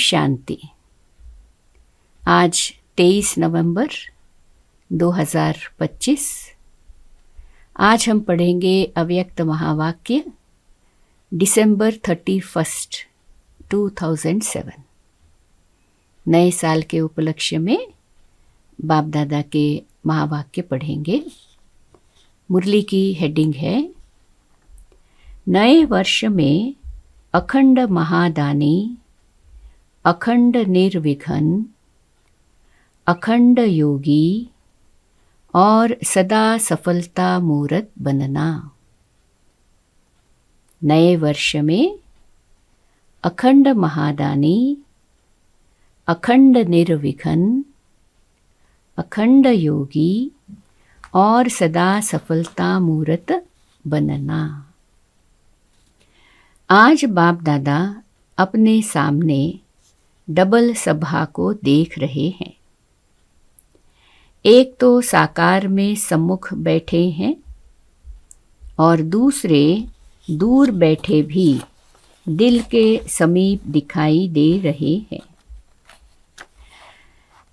शांति। आज 23 नवंबर 2025। आज हम पढ़ेंगे अव्यक्त महावाक्य दिसंबर 31, 2007। नए साल के उपलक्ष्य में बाप दादा के महावाक्य पढ़ेंगे। मुरली की हेडिंग है, नए वर्ष में अखंड महादानी, अखंड निर्विघ्न, अखंड योगी और सदा सफलता मूर्त बनना। नए वर्ष में अखंड महादानी, अखंड निर्विघ्न, अखंड योगी और सदा सफलता मूर्त बनना। आज बाप दादा अपने सामने डबल सभा को देख रहे हैं। एक तो साकार में सम्मुख बैठे हैं और दूसरे दूर बैठे भी दिल के समीप दिखाई दे रहे हैं।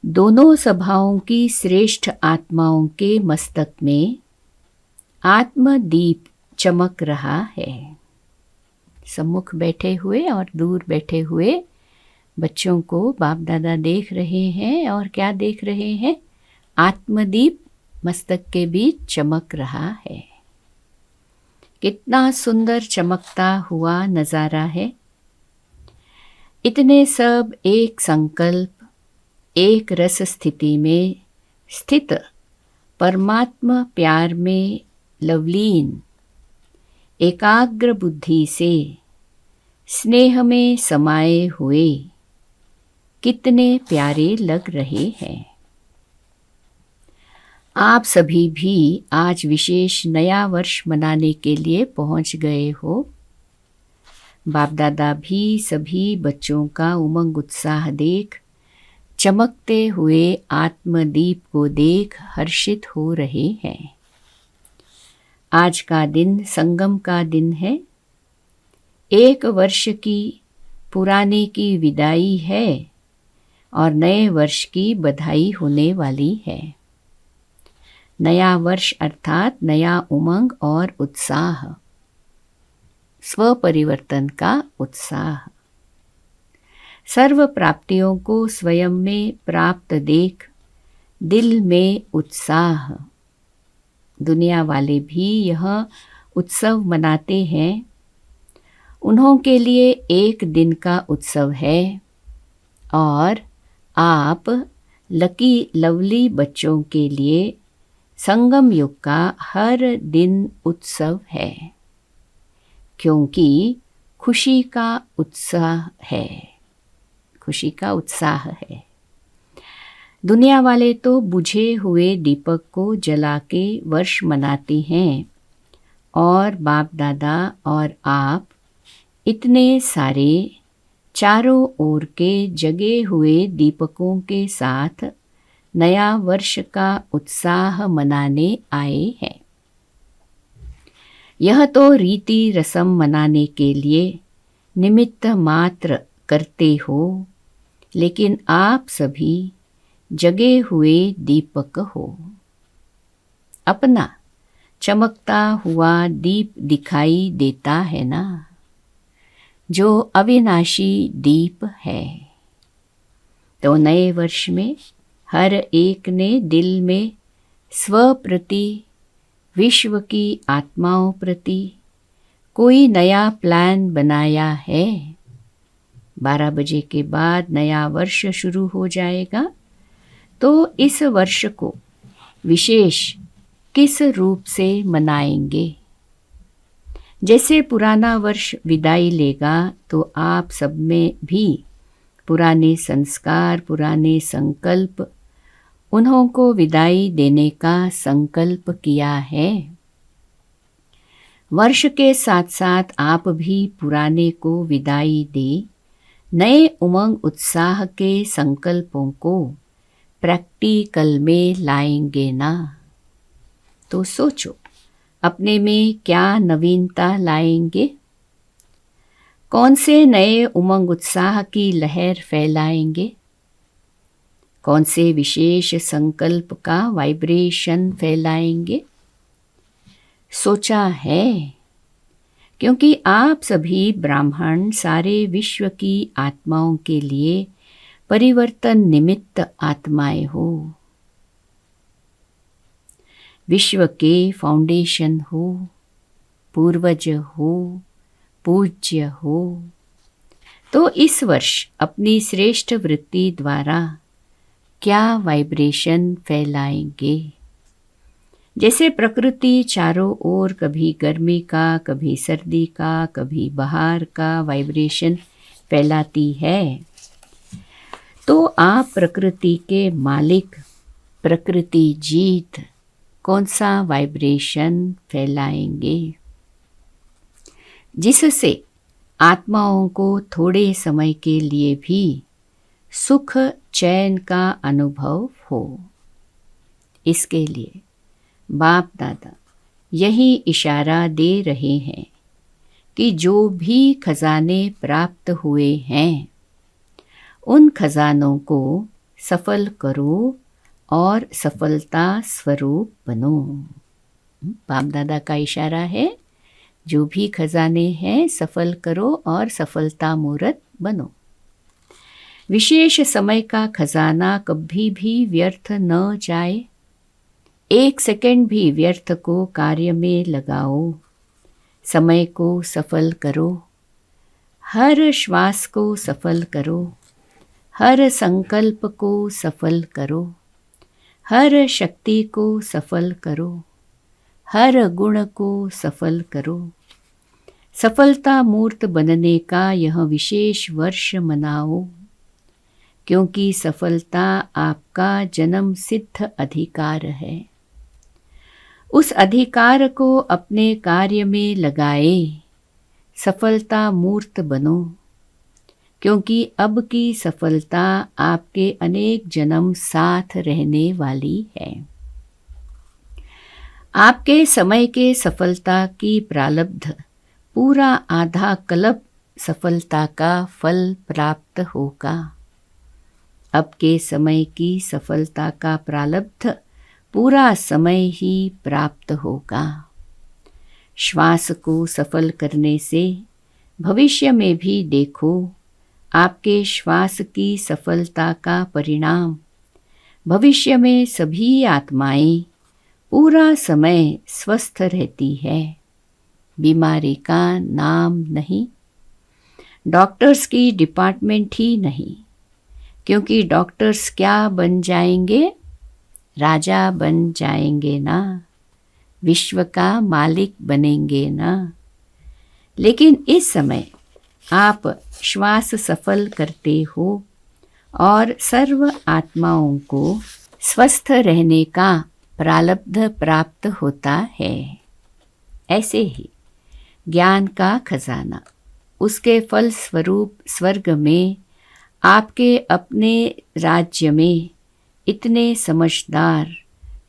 दोनों सभाओं की श्रेष्ठ आत्माओं के मस्तक में आत्मदीप चमक रहा है। सम्मुख बैठे हुए और दूर बैठे हुए बच्चों को बाप दादा देख रहे हैं और क्या देख रहे हैं? आत्मदीप मस्तक के बीच चमक रहा है। कितना सुंदर चमकता हुआ नजारा है। इतने सब एक संकल्प, एक रस स्थिति में स्थित परमात्मा प्यार में लवलीन एकाग्र बुद्धि से स्नेह में समाये हुए कितने प्यारे लग रहे हैं। आप सभी भी आज विशेष नया वर्ष मनाने के लिए पहुंच गए हो। बाप दादा भी सभी बच्चों का उमंग उत्साह देख, चमकते हुए आत्मदीप को देख हर्षित हो रहे हैं। आज का दिन संगम का दिन है। एक वर्ष की पुराने की विदाई है और नए वर्ष की बधाई होने वाली है। नया वर्ष अर्थात नया उमंग और उत्साह, स्व परिवर्तन का उत्साह। सर्व प्राप्तियों को स्वयं में प्राप्त देख दिल में उत्साह। दुनिया वाले भी यह उत्सव मनाते हैं। उन्हों के लिए एक दिन का उत्सव है और आप लकी लवली बच्चों के लिए संगम युग का हर दिन उत्सव है, क्योंकि खुशी का उत्साह है। खुशी का उत्साह है। दुनिया वाले तो बुझे हुए दीपक को जला के वर्ष मनाते हैं और बाप दादा और आप इतने सारे चारों ओर के जगे हुए दीपकों के साथ नया वर्ष का उत्साह मनाने आए हैं। यह तो रीति रस्म मनाने के लिए निमित्त मात्र करते हो, लेकिन आप सभी जगे हुए दीपक हो। अपना चमकता हुआ दीप दिखाई देता है ना, जो अविनाशी दीप है। तो नए वर्ष में हर एक ने दिल में स्व प्रति, विश्व की आत्माओं प्रति कोई नया प्लान बनाया है। 12 बजे के बाद नया वर्ष शुरू हो जाएगा, तो इस वर्ष को विशेष किस रूप से मनाएंगे? जैसे पुराना वर्ष विदाई लेगा, तो आप सब में भी पुराने संस्कार, पुराने संकल्प, उन्हों को विदाई देने का संकल्प किया है। वर्ष के साथ साथ आप भी पुराने को विदाई दे नए उमंग उत्साह के संकल्पों को प्रैक्टिकल में लाएंगे ना। तो सोचो, अपने में क्या नवीनता लाएंगे? कौन से नए उमंग उत्साह की लहर फैलाएंगे, कौन से विशेष संकल्प का वाइब्रेशन फैलाएंगे। सोचा है, क्योंकि आप सभी ब्राह्मण सारे विश्व की आत्माओं के लिए परिवर्तन निमित्त आत्माएं हो, विश्व के फाउंडेशन हो, पूर्वज हो, पूज्य हो। तो इस वर्ष अपनी श्रेष्ठ वृत्ति द्वारा क्या वाइब्रेशन फैलाएंगे। जैसे प्रकृति चारों ओर कभी गर्मी का, कभी सर्दी का, कभी बाहर का वाइब्रेशन फैलाती है, तो आप प्रकृति के मालिक, प्रकृति जीत कौन सा वाइब्रेशन फैलाएंगे, जिससे आत्माओं को थोड़े समय के लिए भी सुख चैन का अनुभव हो। इसके लिए बाप दादा यही इशारा दे रहे हैं कि जो भी खजाने प्राप्त हुए हैं, उन खजानों को सफल करो और सफलता स्वरूप बनो। बाप दादा का इशारा है, जो भी खजाने हैं सफल करो और सफलता मूर्त बनो। विशेष समय का खजाना कभी भी व्यर्थ न जाए। एक सेकंड भी व्यर्थ को कार्य में लगाओ, समय को सफल करो, हर श्वास को सफल करो, हर संकल्प को सफल करो, हर शक्ति को सफल करो, हर गुण को सफल करो। सफलता मूर्त बनने का यह विशेष वर्ष मनाओ, क्योंकि सफलता आपका जन्म सिद्ध अधिकार है। उस अधिकार को अपने कार्य में लगाए, सफलता मूर्त बनो, क्योंकि अब की सफलता आपके अनेक जन्म साथ रहने वाली है। आपके समय के सफलता की प्रारब्ध पूरा आधा कल्प सफलता का फल प्राप्त होगा। अब के समय की सफलता का प्रारब्ध पूरा समय ही प्राप्त होगा। श्वास को सफल करने से भविष्य में भी देखो, आपके श्वास की सफलता का परिणाम भविष्य में सभी आत्माएं पूरा समय स्वस्थ रहती है। बीमारी का नाम नहीं, डॉक्टर्स की डिपार्टमेंट ही नहीं, क्योंकि डॉक्टर्स क्या बन जाएंगे, राजा बन जाएंगे ना, विश्व का मालिक बनेंगे ना। लेकिन इस समय आप श्वास सफल करते हो और सर्व आत्माओं को स्वस्थ रहने का प्रारब्ध प्राप्त होता है। ऐसे ही ज्ञान का खजाना, उसके फल स्वरूप स्वर्ग में आपके अपने राज्य में इतने समझदार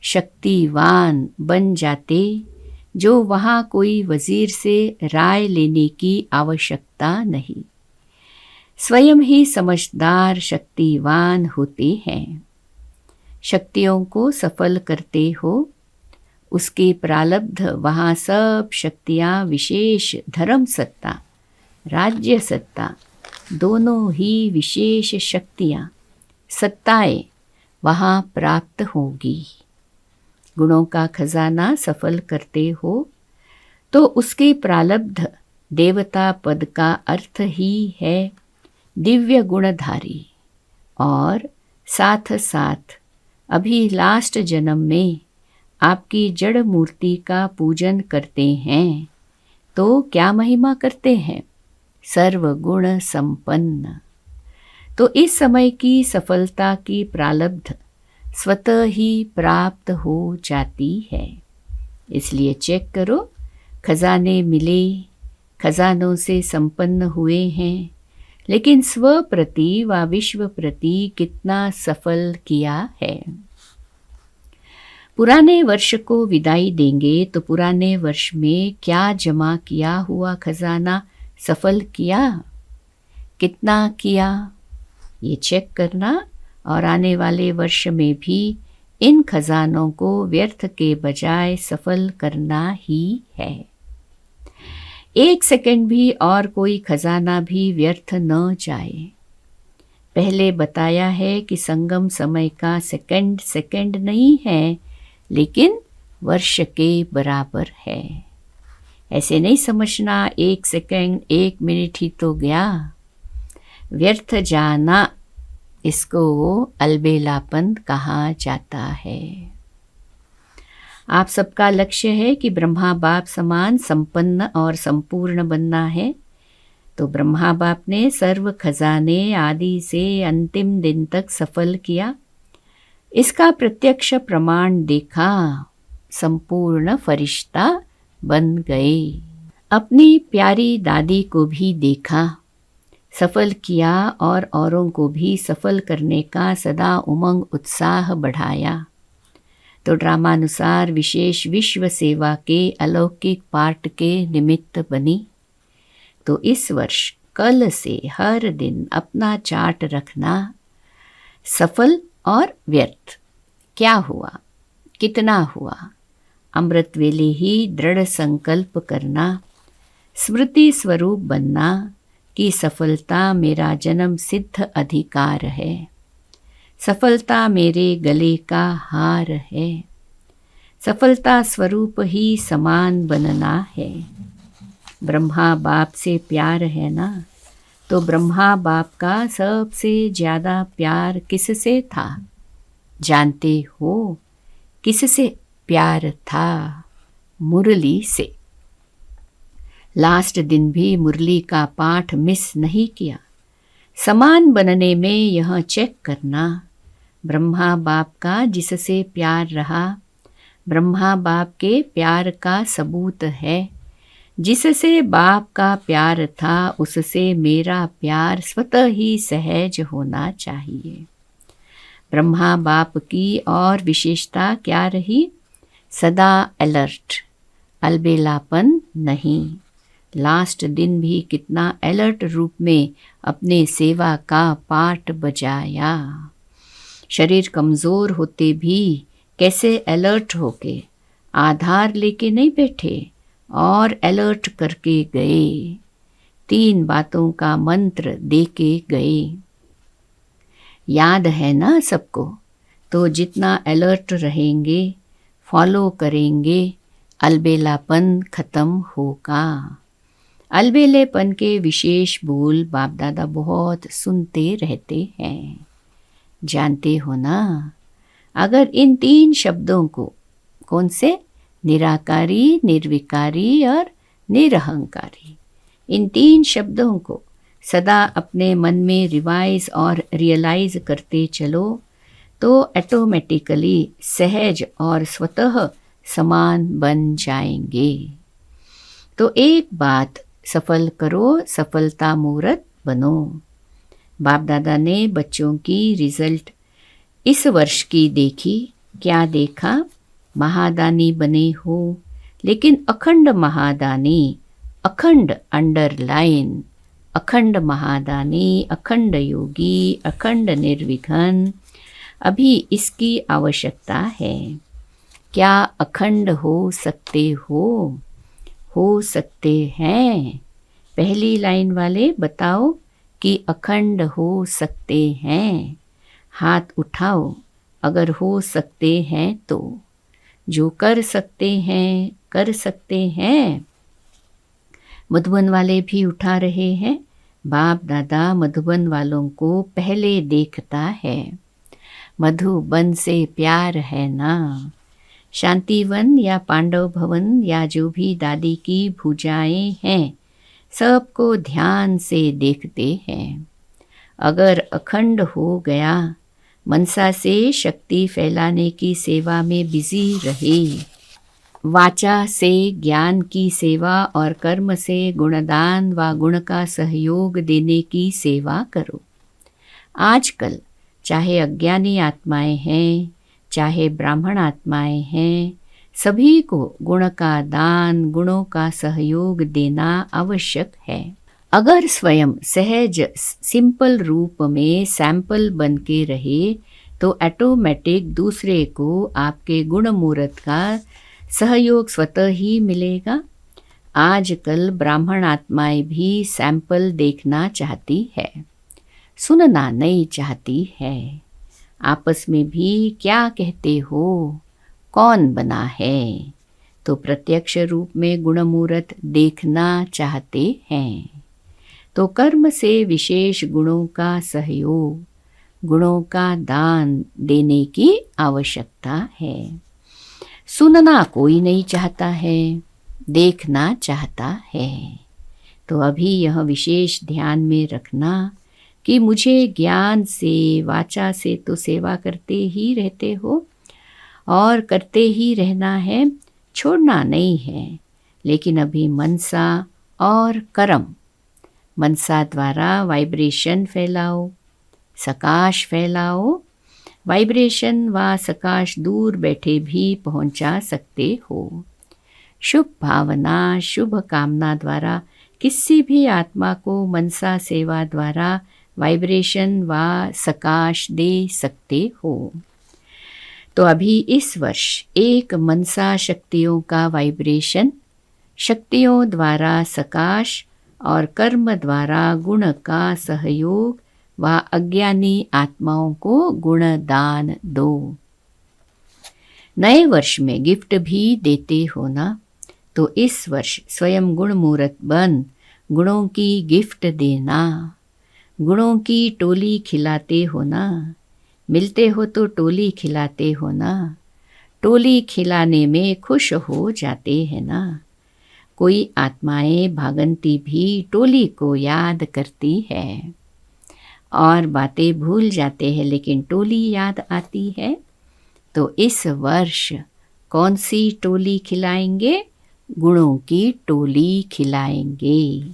शक्तिवान बन जाते, जो वहाँ कोई वजीर से राय लेने की आवश्यकता नहीं, स्वयं ही समझदार शक्तिवान होते हैं। शक्तियों को सफल करते हो, उसके प्रारब्ध वहाँ सब शक्तियाँ, विशेष धर्म सत्ता, राज्य सत्ता, दोनों ही विशेष शक्तियाँ, सत्ताएं वहाँ प्राप्त होगी। गुणों का खजाना सफल करते हो तो उसके प्रारब्ध देवता पद का अर्थ ही है दिव्य गुणधारी, और साथ साथ अभी लास्ट जन्म में आपकी जड़ मूर्ति का पूजन करते हैं, तो क्या महिमा करते हैं, सर्वगुण संपन्न। तो इस समय की सफलता की प्रारब्ध स्वतः ही प्राप्त हो जाती है। इसलिए चेक करो, खजाने मिले, खजानों से संपन्न हुए हैं, लेकिन स्व प्रति व विश्व प्रति कितना सफल किया है। पुराने वर्ष को विदाई देंगे तो पुराने वर्ष में क्या जमा किया हुआ खजाना सफल किया, कितना किया, ये चेक करना और आने वाले वर्ष में भी इन खजानों को व्यर्थ के बजाय सफल करना ही है। 1 सेकंड भी और कोई खजाना भी व्यर्थ न जाए। पहले बताया है कि संगम समय का सेकंड सेकंड नहीं है, लेकिन वर्ष के बराबर है। ऐसे नहीं समझना 1 सेकंड 1 मिनट ही तो गया। व्यर्थ जाना, इसको अलबेलापन कहा जाता है। आप सबका लक्ष्य है कि ब्रह्मा बाप समान संपन्न और संपूर्ण बनना है। तो ब्रह्मा बाप ने सर्व खजाने आदि से अंतिम दिन तक सफल किया। इसका प्रत्यक्ष प्रमाण देखा, संपूर्ण फरिश्ता बन गए। अपनी प्यारी दादी को भी देखा, सफल किया और औरों को भी सफल करने का सदा उमंग उत्साह बढ़ाया। तो ड्रामानुसार विशेष विश्व सेवा के अलौकिक पाठ के निमित्त बनी। तो इस वर्ष कल से हर दिन अपना चार्ट रखना, सफल और व्यर्थ क्या हुआ, कितना हुआ। अमृत वेले ही दृढ़ संकल्प करना, स्मृति स्वरूप बनना कि सफलता मेरा जन्म सिद्ध अधिकार है, सफलता मेरे गले का हार है, सफलता स्वरूप ही समान बनना है। ब्रह्मा बाप से प्यार है ना, तो ब्रह्मा बाप का सबसे ज़्यादा प्यार किससे था? जानते हो किससे प्यार था? मुरली से। लास्ट दिन भी मुरली का पाठ मिस नहीं किया। समान बनने में यह चेक करना, ब्रह्मा बाप का जिससे प्यार रहा, ब्रह्मा बाप के प्यार का सबूत है। जिससे बाप का प्यार था, उससे मेरा प्यार स्वतः ही सहज होना चाहिए। ब्रह्मा बाप की और विशेषता क्या रही? सदा अलर्ट, अलबेलापन नहीं। लास्ट दिन भी कितना अलर्ट रूप में अपने सेवा का पाठ बजाया। शरीर कमज़ोर होते भी कैसे अलर्ट होके आधार लेके नहीं बैठे और अलर्ट करके गए। 3 बातों का मंत्र देके गए। याद है ना सबको? तो जितना अलर्ट रहेंगे, फॉलो करेंगे, अलबेलापन खत्म होगा। अलबेलेपन के विशेष बोल बाप दादा बहुत सुनते रहते हैं, जानते हो ना। अगर इन 3 शब्दों को, कौन से? निराकारी, निर्विकारी और निरहंकारी, इन 3 शब्दों को सदा अपने मन में रिवाइज और रियलाइज करते चलो तो ऑटोमेटिकली सहज और स्वतः समान बन जाएंगे। तो एक बात सफल करो, सफलता मूर्त बनो। बाप दादा ने बच्चों की रिजल्ट इस वर्ष की देखी। क्या देखा? महादानी बने हो, लेकिन अखंड महादानी, अखंड अंडरलाइन, अखंड महादानी, अखंड योगी, अखंड निर्विघ्न। अभी इसकी आवश्यकता है। क्या अखंड हो सकते हो? हो सकते हैं। पहली लाइन वाले बताओ कि अखंड हो सकते हैं। हाथ उठाओ अगर हो सकते हैं तो। जो कर सकते हैं, कर सकते हैं। मधुबन वाले भी उठा रहे हैं। बाप दादा मधुबन वालों को पहले देखता है। मधुबन से प्यार है ना। शांतिवन या पांडव भवन या जो भी दादी की भुजाएं हैं, सबको ध्यान से देखते हैं। अगर अखंड हो गया, मनसा से शक्ति फैलाने की सेवा में बिजी रहे, वाचा से ज्ञान की सेवा और कर्म से गुणदान व गुण का सहयोग देने की सेवा करो। आजकल चाहे अज्ञानी आत्माएं हैं, चाहे ब्राह्मण आत्माएं हैं, सभी को गुण का दान, गुणों का सहयोग देना आवश्यक है। अगर स्वयं सहज सिंपल रूप में सैंपल बन के रहे तो ऑटोमेटिक दूसरे को आपके गुण मूर्त का सहयोग स्वतः ही मिलेगा। आजकल ब्राह्मण आत्माएं भी सैंपल देखना चाहती है, सुनना नहीं चाहती है। आपस में भी क्या कहते हो, कौन बना है, तो प्रत्यक्ष रूप में गुणमूर्त देखना चाहते हैं। तो कर्म से विशेष गुणों का सहयोग, गुणों का दान देने की आवश्यकता है। सुनना कोई नहीं चाहता है, देखना चाहता है। तो अभी यह विशेष ध्यान में रखना कि मुझे ज्ञान से, वाचा से तो सेवा करते ही रहते हो और करते ही रहना है, छोड़ना नहीं है। लेकिन अभी मनसा और कर्म, मनसा द्वारा वाइब्रेशन फैलाओ, सकाश फैलाओ। वाइब्रेशन व सकाश दूर बैठे भी पहुंचा सकते हो। शुभ भावना, शुभ कामना द्वारा किसी भी आत्मा को मनसा सेवा द्वारा वाइब्रेशन व सकाश दे सकते हो। तो अभी इस वर्ष एक मनसा शक्तियों का वाइब्रेशन, शक्तियों द्वारा सकाश और कर्म द्वारा गुण का सहयोग व अज्ञानी आत्माओं को गुण दान दो। नए वर्ष में गिफ्ट भी देते हो ना, तो इस वर्ष स्वयं गुण मूर्त बन गुणों की गिफ्ट देना। गुणों की टोली खिलाते हो ना, मिलते हो तो टोली खिलाते हो ना। टोली खिलाने में खुश हो जाते हैं ना। कोई आत्माएं भागंती भी टोली को याद करती है और बातें भूल जाते हैं, लेकिन टोली याद आती है। तो इस वर्ष कौन सी टोली खिलाएंगे? गुणों की टोली खिलाएंगे।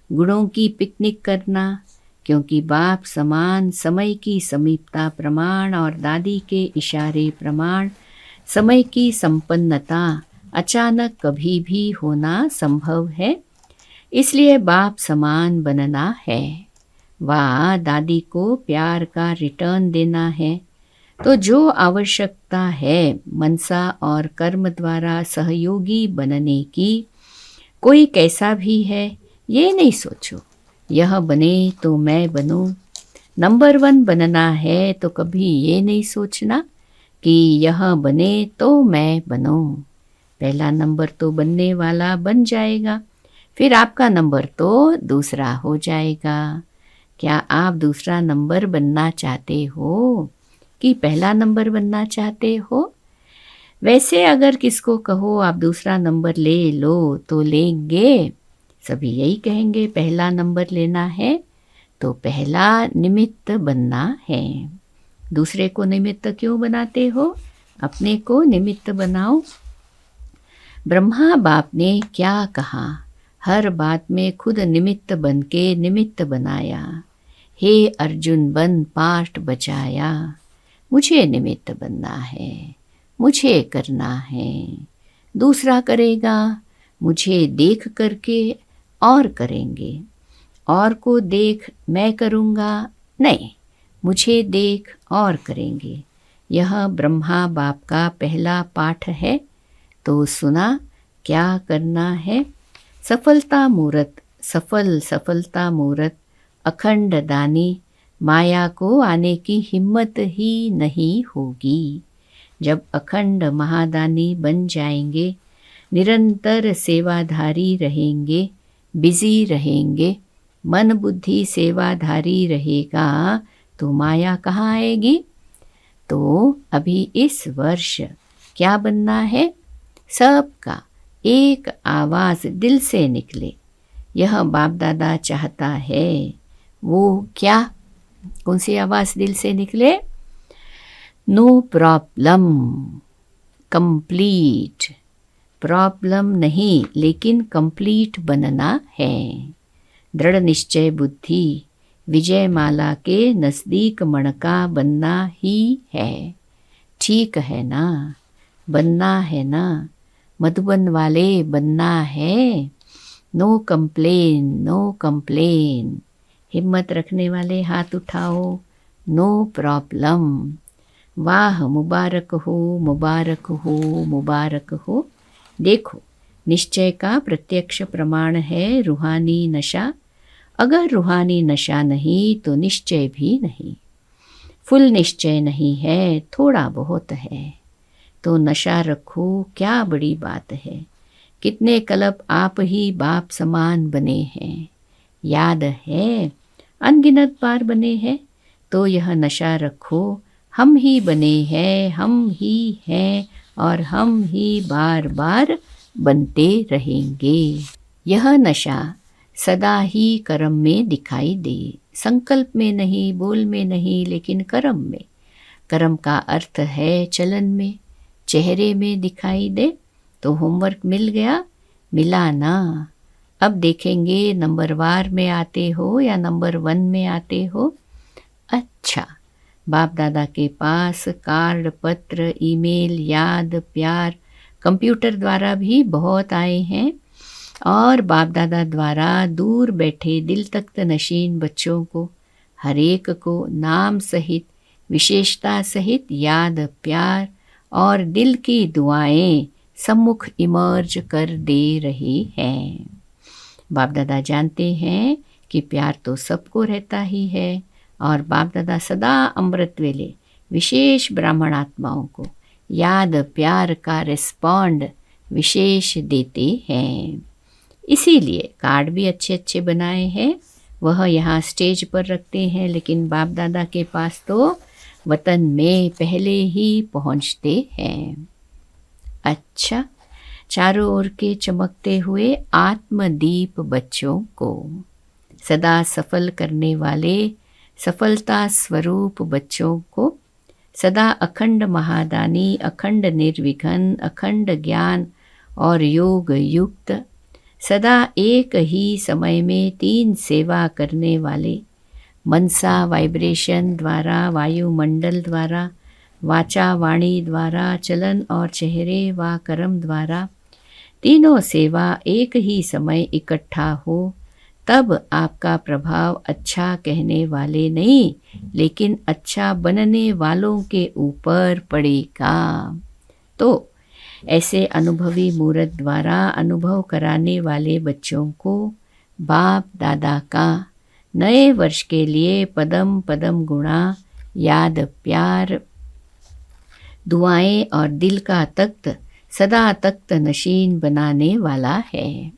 गुणों की पिकनिक करना, क्योंकि बाप समान समय की समीपता प्रमाण और दादी के इशारे प्रमाण समय की संपन्नता अचानक कभी भी होना संभव है। इसलिए बाप समान बनना है व दादी को प्यार का रिटर्न देना है। तो जो आवश्यकता है मनसा और कर्म द्वारा सहयोगी बनने की, कोई कैसा भी है ये नहीं सोचो यह बने तो मैं बनूं। नंबर 1 बनना है तो कभी ये नहीं सोचना कि यह बने तो मैं बनूं। पहला नंबर तो बनने वाला बन जाएगा, फिर आपका नंबर तो दूसरा हो जाएगा। क्या आप दूसरा नंबर बनना चाहते हो कि पहला नंबर बनना चाहते हो? वैसे अगर किसको कहो आप दूसरा नंबर ले लो तो लेंगे, सभी यही कहेंगे पहला नंबर लेना है तो पहला निमित्त बनना है। दूसरे को निमित्त क्यों बनाते हो? अपने को निमित्त बनाओ। ब्रह्मा बाप ने क्या कहा? हर बात में खुद निमित्त बन के निमित्त बनाया। हे अर्जुन बन पाठ बचाया। मुझे निमित्त बनना है, मुझे करना है। दूसरा करेगा, मुझे देख करके और करेंगे। और को देख मैं करूँगा, नहीं, मुझे देख और करेंगे। यह ब्रह्मा बाप का पहला पाठ है। तो सुना क्या करना है? सफलता मूर्त, सफलता मूर्त अखंड दानी माया को आने की हिम्मत ही नहीं होगी। जब अखंड महादानी बन जाएंगे, निरंतर सेवाधारी रहेंगे, बिजी रहेंगे, मन बुद्धि सेवाधारी रहेगा तो माया कहाँ आएगी? तो अभी इस वर्ष क्या बनना है? सबका एक आवाज़ दिल से निकले, यह बाप दादा चाहता है। वो क्या? कौन सी आवाज़ दिल से निकले? No problem, complete. प्रॉब्लम नहीं, लेकिन कंप्लीट बनना है। दृढ़ निश्चय बुद्धि विजय माला के नज़दीक मणका बनना ही है। ठीक है ना? बनना है ना? मधुबन वाले बनना है। No complain, no complain. हिम्मत रखने वाले हाथ उठाओ। No problem. वाह, मुबारक हो, मुबारक हो, मुबारक हो। देखो, निश्चय का प्रत्यक्ष प्रमाण है रूहानी नशा। अगर रूहानी नशा नहीं तो निश्चय भी नहीं। फुल निश्चय नहीं है, थोड़ा बहुत है। तो नशा रखो, क्या बड़ी बात है। कितने कल्प आप ही बाप समान बने हैं, याद है? अनगिनत बार बने हैं। तो यह नशा रखो, हम ही बने हैं, हम ही हैं और हम ही बार बार बनते रहेंगे। यह नशा सदा ही कर्म में दिखाई दे, संकल्प में नहीं, बोल में नहीं, लेकिन कर्म में। कर्म का अर्थ है चलन में, चेहरे में दिखाई दे। तो होमवर्क मिल गया? मिला ना? अब देखेंगे नंबर वार में आते हो या नंबर 1 में आते हो। अच्छा, बाप दादा के पास कार्ड, पत्र, ईमेल, याद, प्यार कंप्यूटर द्वारा भी बहुत आए हैं और बाप दादा द्वारा दूर बैठे दिल तख्त नशीन बच्चों को, हर एक को नाम सहित, विशेषता सहित याद, प्यार और दिल की दुआएं सम्मुख इमर्ज कर दे रही हैं। बाप दादा जानते हैं कि प्यार तो सबको रहता ही है और बाप दादा सदा अमृत वेले विशेष ब्राह्मण आत्माओं को याद, प्यार का रिस्पॉन्ड विशेष देते हैं। इसीलिए कार्ड भी अच्छे अच्छे बनाए हैं, वह यहाँ स्टेज पर रखते हैं, लेकिन बाप दादा के पास तो वतन में पहले ही पहुँचते हैं। अच्छा, चारों ओर के चमकते हुए आत्मदीप बच्चों को, सदा सफल करने वाले सफलता स्वरूप बच्चों को, सदा अखंड महादानी, अखंड निर्विघ्न, अखंड ज्ञान और योग युक्त, सदा एक ही समय में 3 सेवा करने वाले, मनसा वाइब्रेशन द्वारा, वायुमंडल द्वारा, वाचा वाणी द्वारा, चलन और चेहरे व कर्म द्वारा तीनों सेवा एक ही समय इकट्ठा हो, तब आपका प्रभाव अच्छा कहने वाले नहीं, लेकिन अच्छा बनने वालों के ऊपर पड़ेगा। तो ऐसे अनुभवी मूर्त द्वारा अनुभव कराने वाले बच्चों को बाप दादा का नए वर्ष के लिए पदम पदम गुणा, याद, प्यार, दुआएं और दिल का तख्त सदा तख्त नशीन बनाने वाला है।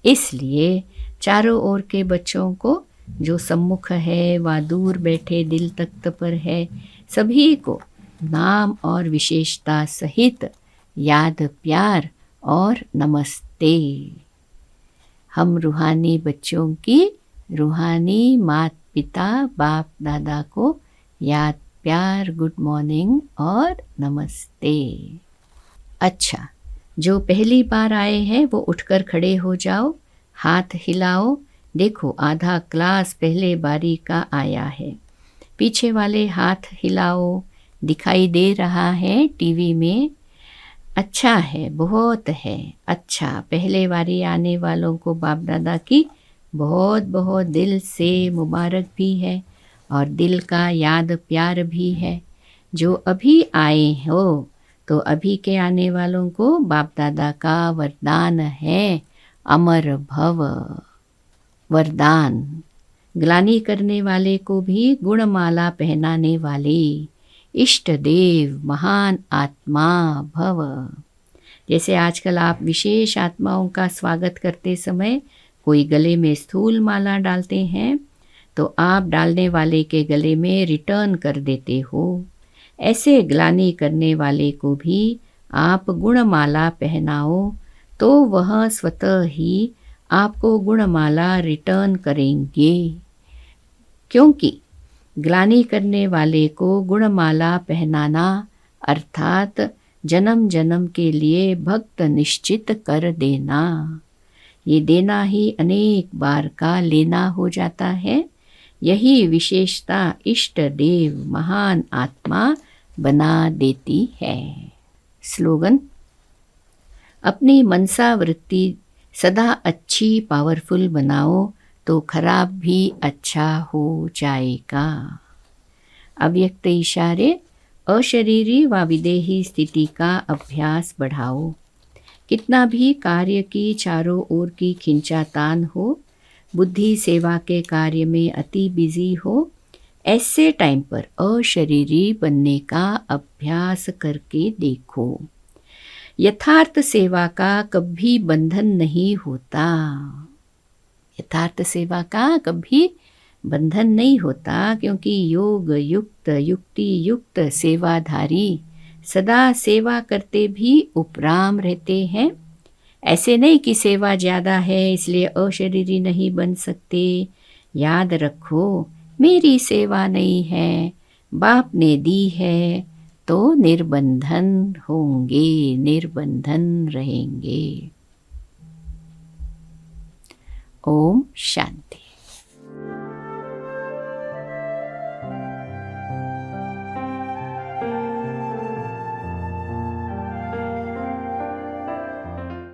इसलिए चारों ओर के बच्चों को, जो सम्मुख है व दूर बैठे दिल तख्त पर है, सभी को नाम और विशेषता सहित याद, प्यार और नमस्ते। हम रूहानी बच्चों की रूहानी माता पिता बाप दादा को याद, प्यार, गुड मॉर्निंग और नमस्ते। अच्छा, जो पहली बार आए हैं वो उठकर खड़े हो जाओ, हाथ हिलाओ। देखो, आधा क्लास पहले बारी का आया है। पीछे वाले हाथ हिलाओ, दिखाई दे रहा है टीवी में। अच्छा है, बहुत है। अच्छा, पहले बारी आने वालों को बाप दादा की बहुत बहुत दिल से मुबारक भी है और दिल का याद प्यार भी है। जो अभी आए हो तो अभी के आने वालों को बाप दादा का वरदान है, अमर भव। वरदान ग्लानि करने वाले को भी गुणमाला पहनाने वाले इष्ट देव महान आत्मा भव। जैसे आजकल आप विशेष आत्माओं का स्वागत करते समय कोई गले में स्थूल माला डालते हैं तो आप डालने वाले के गले में रिटर्न कर देते हो। ऐसे ग्लानि करने वाले को भी आप गुणमाला पहनाओ तो वह स्वतः ही आपको गुणमाला रिटर्न करेंगे, क्योंकि ग्लानि करने वाले को गुणमाला पहनाना अर्थात जन्म जन्म के लिए भक्त निश्चित कर देना। ये देना ही अनेक बार का लेना हो जाता है। यही विशेषता इष्ट देव महान आत्मा बना देती है। स्लोगन: अपनी मनसा वृत्ति सदा अच्छी पावरफुल बनाओ तो खराब भी अच्छा हो जाएगा। अव्यक्त इशारे अशरीरी व विदेही स्थिति का अभ्यास बढ़ाओ। कितना भी कार्य की चारों ओर की खिंचातान हो, बुद्धि सेवा के कार्य में अति बिजी हो, ऐसे टाइम पर अशरीरी बनने का अभ्यास करके देखो। यथार्थ सेवा का कभी बंधन नहीं होता। यथार्थ सेवा का कभी बंधन नहीं होता, क्योंकि योग युक्त युक्ति युक्त सेवाधारी सदा सेवा करते भी उपराम रहते हैं। ऐसे नहीं कि सेवा ज़्यादा है इसलिए अशरीरी नहीं बन सकते। याद रखो, मेरी सेवा नहीं है, बाप ने दी है, तो निर्बंधन होंगे, निर्बंधन रहेंगे। ओम शांति।